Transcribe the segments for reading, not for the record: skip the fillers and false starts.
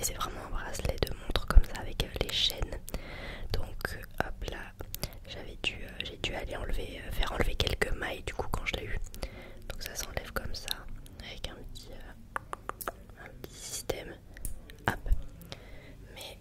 pied, c'est vraiment un bracelet de montre comme ça avec les chaînes. Donc hop là, j'ai dû aller faire enlever quelques mailles du coup quand je l'ai eu. Donc ça s'enlève comme ça avec un petit système. Hop. Mais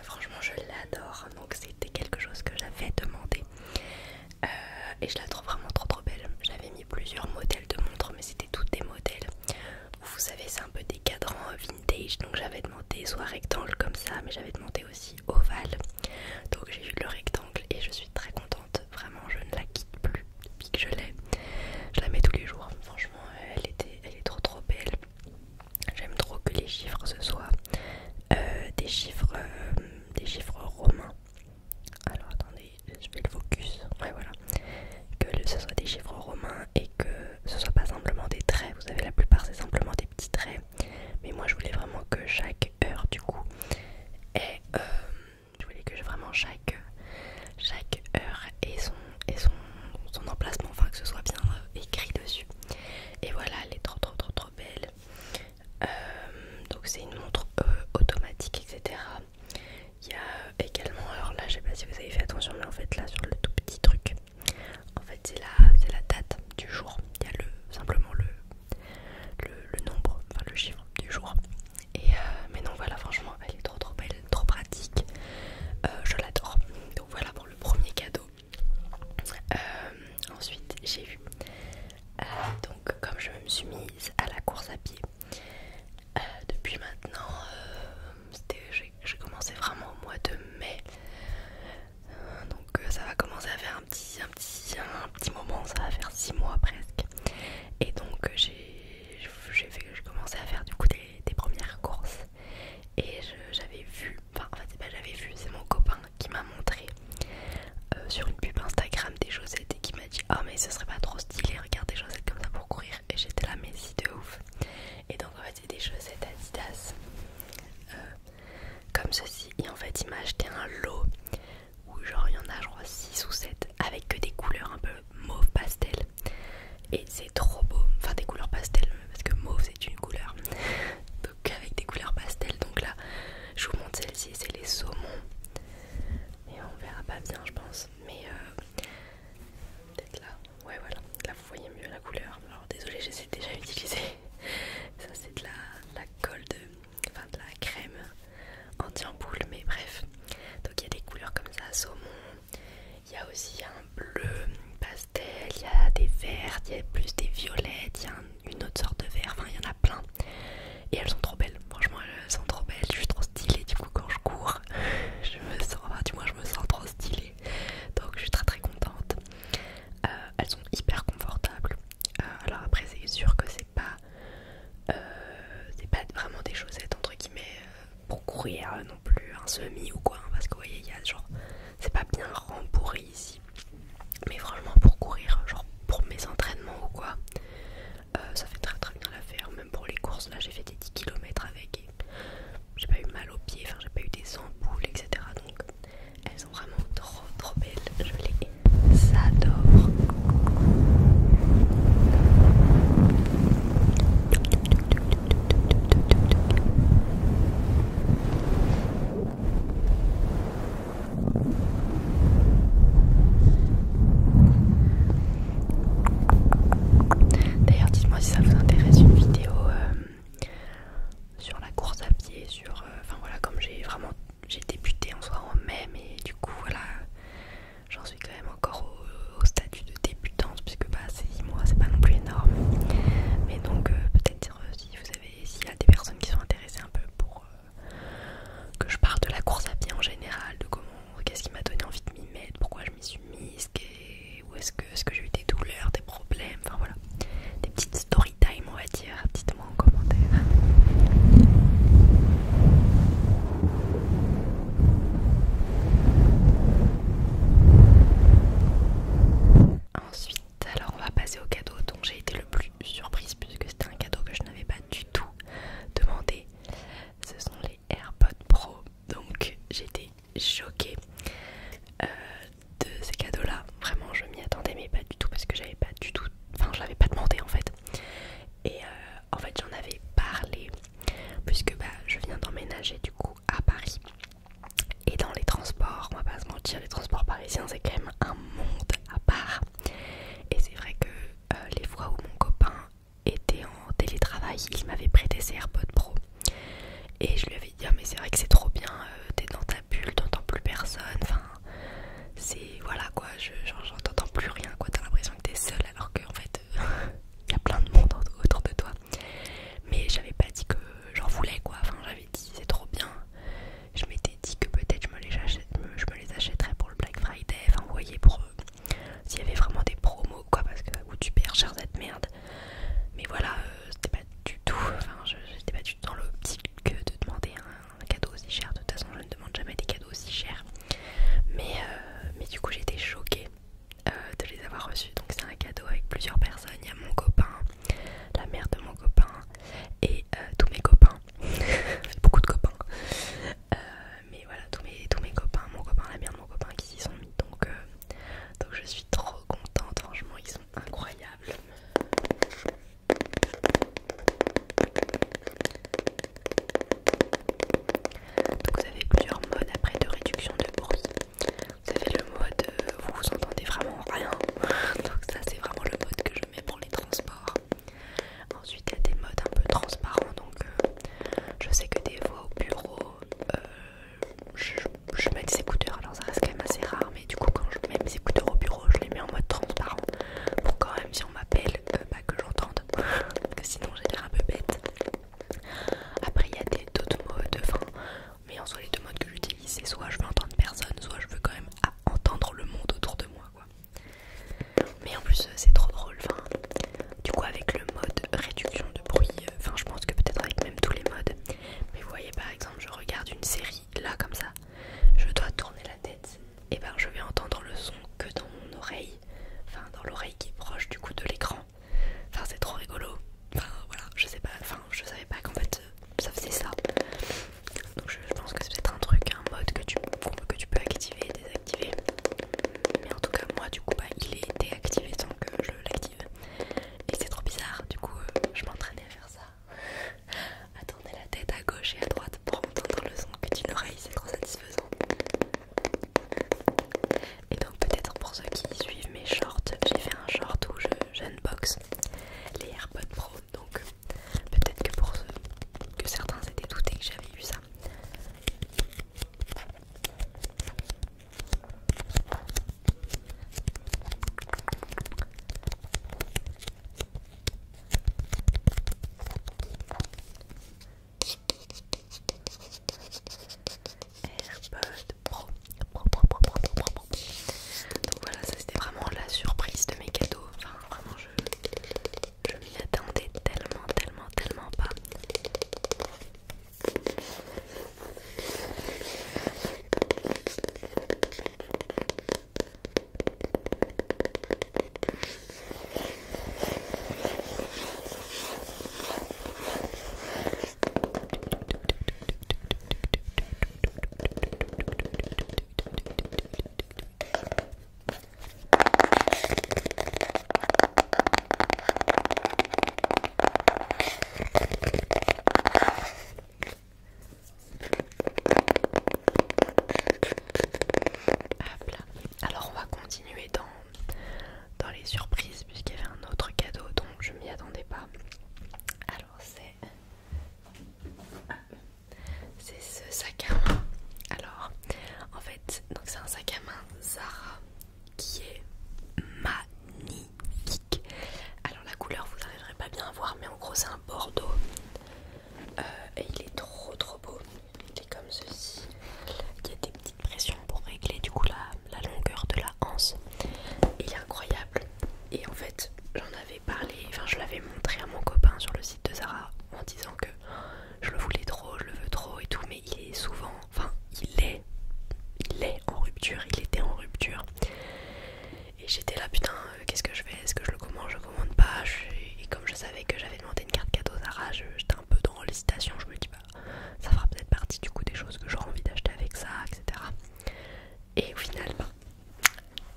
franchement je l'adore, donc c'était quelque chose que j'avais demandé. Et je la trouve vraiment trop belle. J'avais mis plusieurs modèles de montres, mais c'était toutes des modèles où vous savez c'est un peu des cadrans vintage. Donc j'avais demandé soit rectangle comme ça, mais j'avais demandé aussi ovale. Donc j'ai eu le rectangle et je suis très contente. Vraiment je ne la quitte plus depuis que je l'ai. Je la mets tous les jours. Franchement elle est trop belle. J'aime trop que les chiffres ce soient des chiffres romains. Alors attendez, je fais le focus. Ouais voilà. Que ce soit des chiffres romains et que ce soit pas simplement des traits. Vous savez la plupart c'est simplement des petits traits. Mais moi je voulais vraiment que chaque heure du coup je voulais que vraiment chaque heure ait son emplacement, enfin que ce soit bien écrit dessus. Et voilà, elle est trop belle. Donc c'est une montre automatique, etc. Il y a également, alors là je sais pas si vous avez fait attention, mais en fait là sur le tout petit truc, en fait c'est la date du jour. Il y a simplement le nombre, enfin le chiffre du jour. Et mais non voilà, franchement elle est trop belle, trop pratique. Je l'adore. Donc voilà pour le premier cadeau. Ensuite j'ai eu donc comme je me suis mise à la course à pied depuis maintenant, j'ai commencé vraiment au mois de mai. Donc ça va commencer à faire un petit moment, ça va faire 6 mois presque. Et donc j'ai commencé à faire du coup des premières courses. Et j'avais vu, enfin en fait c'est pas j'avais vu, c'est mon copain qui m'a montré sur une pub Instagram des chaussettes et qui m'a dit oh mais ce serait pas trop stylé, regarde des chaussettes comme ça pour courir. Et j'étais là mais si de ouf. Et donc en fait c'est des chaussettes Adidas comme ceci. Et en fait il m'a acheté un lot où genre il y en a je crois 6 ou 7 avec que des couleurs un peu mauve pastel. Et c'est trop beau, enfin des couleurs pastel parce que mauve c'est une couleur. Donc avec des couleurs pastel. Donc là je vous montre celle-ci, c'est les saumons. Et on verra pas bien je pense. Mais peut-être là. Ouais voilà. Là vous voyez mieux la couleur. Alors désolé j'essaie déjà d'utiliser. Ça c'est de la colle enfin de la crème anti-ampoule. Mais bref. Donc il y a des couleurs comme ça, saumon. Il y a aussi un bleu pastel. Il y a des verts. Il y a plus des violettes. Il y a une autre sorte de vert. Enfin il y en a plein. Et elles sont trop belles, franchement elles sont trop belles, je suis trop stylée du coup quand je cours, je me sens, enfin du moins je me sens trop stylée, donc je suis très contente. Elles sont hyper confortables, alors après c'est sûr que c'est pas vraiment des chaussettes entre guillemets pour courir non plus un semi ou quoi, hein, parce que vous voyez il y a genre, c'est pas bien rembourré ici, mais franchement pour courir, genre pour mes entraînements ou quoi, ça fait très bien l'affaire. Même pour les courses là j'ai fait des 10 km avec et j'ai pas eu mal aux pieds, enfin j'ai pas eu des ampoules etc. Donc elles sont vraiment trop belles, je les adore.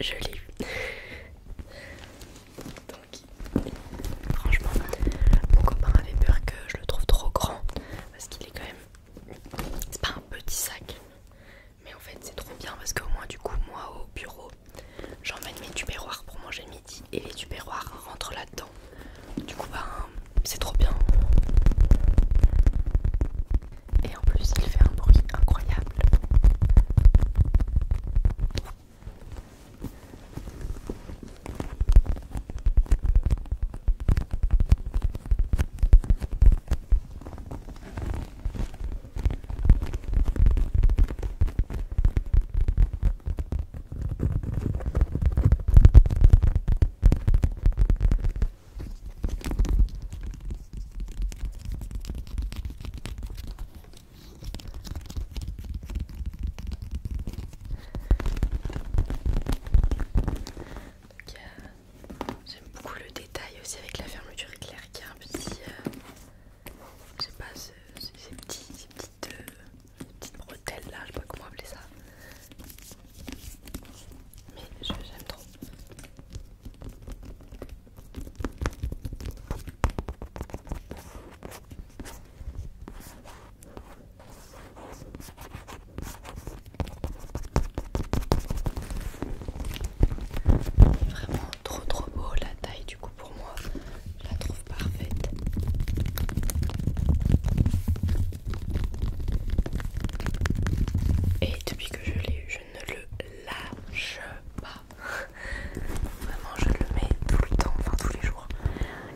je l'ai eu. Donc, franchement, mon copain avait peur que je le trouve trop grand parce qu'il est quand même. C'est pas un petit sac, mais en fait, c'est trop bien parce qu'au moins, du coup, moi au bureau, j'emmène mes tupperwares pour manger midi et les tupperwares rentrent là-dedans. Du coup, ben, c'est trop bien. Et en plus, il fait un bruit incroyable. J'aime beaucoup le détail aussi avec la fermeture éclair qui a un petit, je sais pas, ces petites bretelles là, je sais pas comment appeler ça. Mais j'aime trop. Vraiment trop beau, la taille du coup pour moi, je la trouve parfaite. Et depuis que je l'ai eu, je ne le lâche pas. Vraiment, je le mets tout le temps, enfin tous les jours.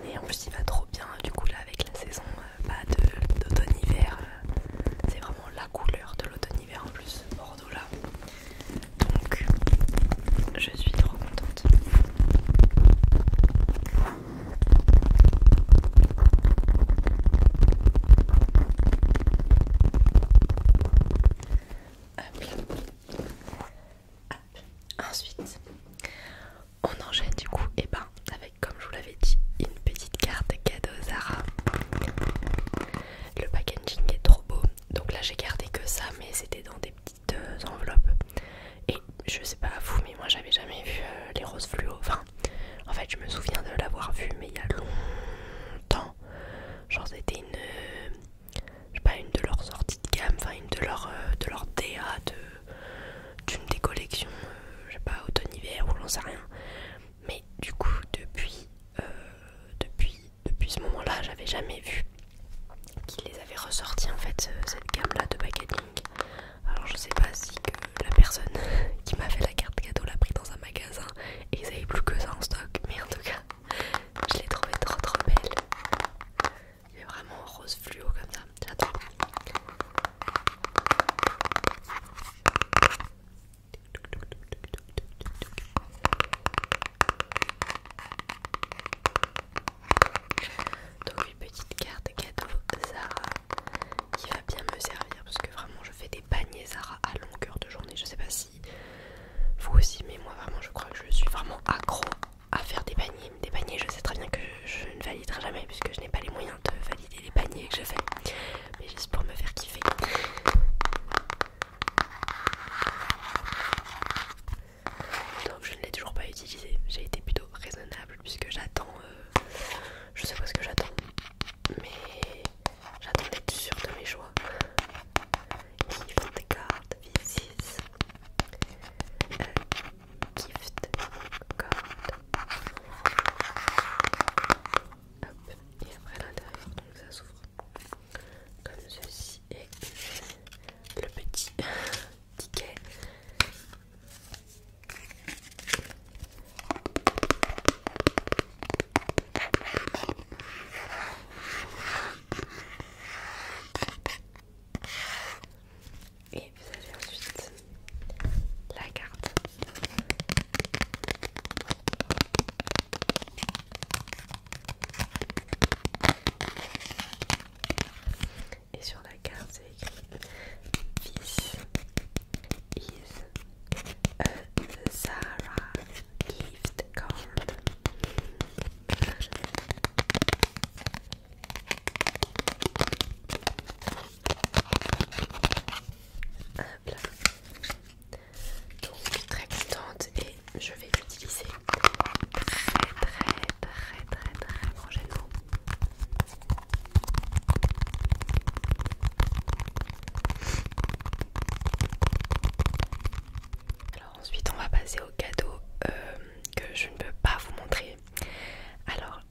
Et en plus, il va trop bien du coup là avec la saison d'automne-hiver. C'est vraiment la couleur de l'automne-hiver en plus, Bordeaux là. Donc, je suis trop contente. Hop là. Hop. Ensuite, on enchaîne du coup, et ben, avec, comme je vous l'avais dit, une petite carte cadeau Zara. Le packaging est trop beau. Donc là, j'ai gardé que ça, mais c'était dans des petites enveloppes. Et je sais pas vous, mais moi j'avais jamais vu les roses fluo. Enfin, en fait, je me souviens de l'avoir vu, mais il y a longtemps. Genre, c'était je sais pas, une de leurs sorties de gamme, enfin, une de leurs DA d'une des collections, je sais pas, automne-hiver ou j'en sais rien. Mais du coup, depuis ce moment-là, j'avais jamais vu qu'ils les avaient ressortis en fait, cette gamme-là de packaging. Alors, je sais pas si que la personne qui m'a fait la carte cadeau l'a pris dans un magasin et ils avaient plus que ça en stock, mais en tout cas, je l'ai trouvé trop belle. Il est vraiment rose fluo comme ça, j'adore. Donc une petite carte cadeau Zara qui va bien me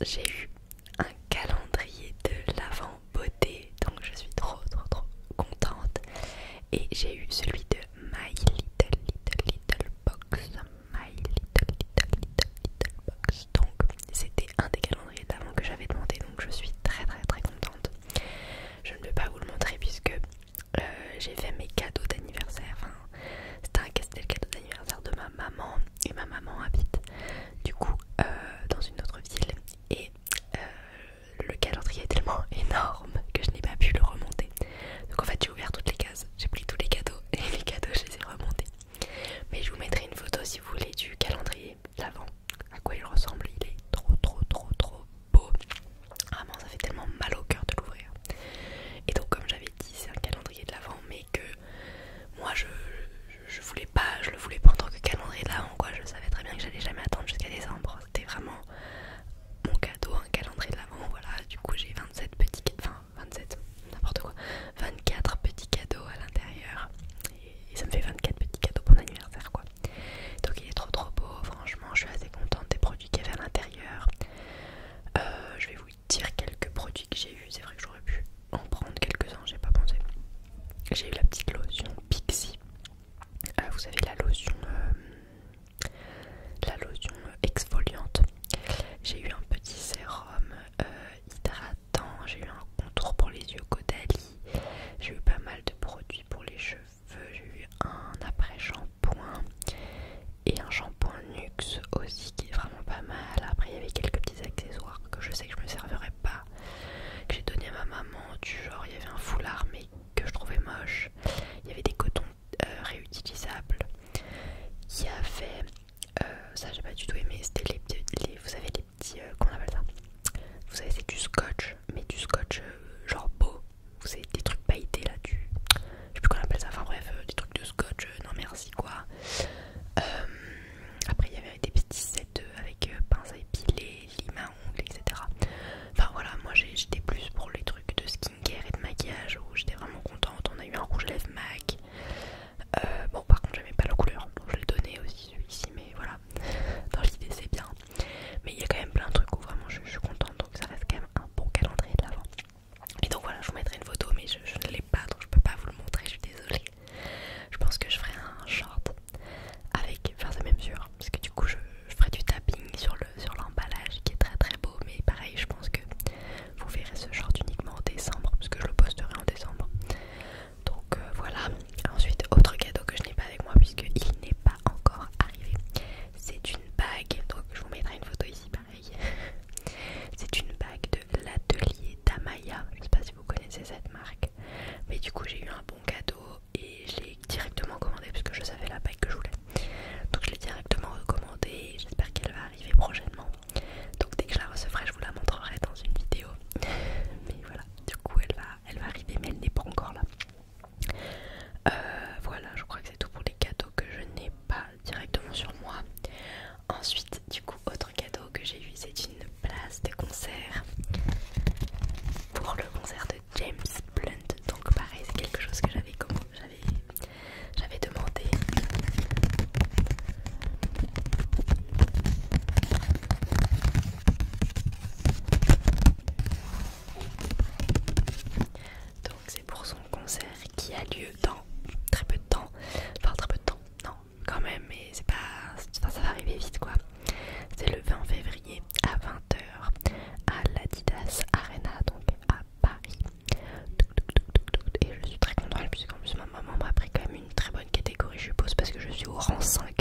j'ai eu un calendrier de l'Avent beauté, donc je suis trop contente. Et j'ai eu celui de My Little Box. My Little Box. Donc c'était un des calendriers d'avant que j'avais demandé, donc je suis très contente. Je ne peux pas vous le montrer puisque j'ai fait mes cadeaux d'anniversaire. Enfin, c'était le cadeau d'anniversaire de ma maman, et ma maman habite du coup dans une autre ville, et le calendrier est tellement énorme que je n'ai pas pu le remonter. Donc en fait j'ai ouvert toutes les cases, j'ai pris tous les cadeaux et les cadeaux je les ai remontés. Mais je vous mettrai une photo si vous voulez du calendrier l'avant, à quoi il ressemble. Il est trop beau. Vraiment ça fait tellement mal au cœur de l'ouvrir. Et donc comme j'avais dit, c'est un calendrier de l'avant, mais que moi je voulais pas, je le voulais pas en tant que calendrier de l'avant quoi. Je savais très bien que j'allais jamais attendre jusqu'à décembre. C'était vraiment mon cadeau, un calendrier de l'avant. Voilà, du coup j'ai 27 petits cadeaux, enfin 27, n'importe quoi, 24 petits cadeaux à l'intérieur. Et ça me fait 24 petits cadeaux pour l'anniversaire quoi. Donc il est trop beau, franchement je suis assez contente des produits qu'il y avait à l'intérieur. Je vais vous dire quelques produits que j'ai eu. C'est vrai que j'aurais pu en prendre quelques-uns, j'ai pas pensé. J'ai eu la petite lotion Pixi. Vous savez la lotion exfoliante. J'ai eu un petit sérum hydratant. J'ai eu un contour pour les yeux Caudalie. J'ai eu pas mal de produits pour les cheveux. J'ai eu un après-shampoing et un shampoing Nuxe aussi qui est vraiment pas mal. Après il y avait quelques petits accessoires que je sais que je me servirais pas, que j'ai donné à ma maman, du genre il y avait un foulard mais que je trouvais moche. Il y avait des cotons réutilisables. Il y avait ça j'ai pas du tout aimé, c'était vous savez les petits comment on appelle ça, vous savez c'est du scotch, mais du scotch genre beau, vous savez des trucs pailletés là, je sais plus comment on appelle ça, enfin bref des trucs de scotch, non merci quoi. Après il y avait des petits sets avec pince à épiler, lime à ongles, etc. Enfin voilà, moi j'étais plus pour les trucs de skincare et de maquillage où j'étais vraiment contente. On a eu un rouge à lèvres MAC. Bon par contre j'aimais pas la couleur, donc je l'ai donné aussi celui-ci, mais voilà, dans l'idée c'est bien. Mais il y a quand même plein de trucs où vraiment je suis contente, donc ça reste quand même un bon calendrier de l'avant. Et donc voilà, je vous mettrai une photo, mais je ne l'ai pas, donc je peux pas vous le montrer, je suis désolée. Je pense que je ferai un short avec, enfin c'est même sûr, parce que du coup je ferai du tapping sur l'emballage qui est très beau, mais pareil je pense que vous verrez ce short uniquement en décembre, parce que je le posterai en décembre. Donc voilà. Ensuite, autre cadeau que je n'ai pas avec moi puisqu'il n'est pas encore arrivé, c'est une bague, donc je vous mettrai une photo ici pareil. C'est une bague de l'atelier d'Amaya, je ne sais pas si vous connaissez cette marque, mais du coup j'ai eu un bon cadeau et je l'ai directement commandé puisque je savais la bague que je voulais. Donc je l'ai directement recommandée et j'espère qu'elle va arriver prochainement. Donc dès que je la recevrai je vous la montrerai dans une vidéo. Mais voilà, du coup elle va arriver mais elle n'est pas encore là. Voilà, je crois que c'est tout pour les cadeaux que je n'ai pas directement sur moi. Ensuite, du coup, autre cadeau que j'ai eu, c'est une place de concert pour le concert de James Blunt. Donc pareil, c'est quelque chose que j'avais demandé. Donc c'est pour son concert qui a lieu dans très peu de temps. Enfin très peu de temps, non quand même, mais c'est pas... Enfin, ça va arriver vite quoi. C'est le 20 février à 20 h à l'Adidas Arena, donc à Paris. Et je suis très contente puisqu'en plus ma maman m'a pris quand même une très bonne catégorie, je suppose, parce que je suis au rang 5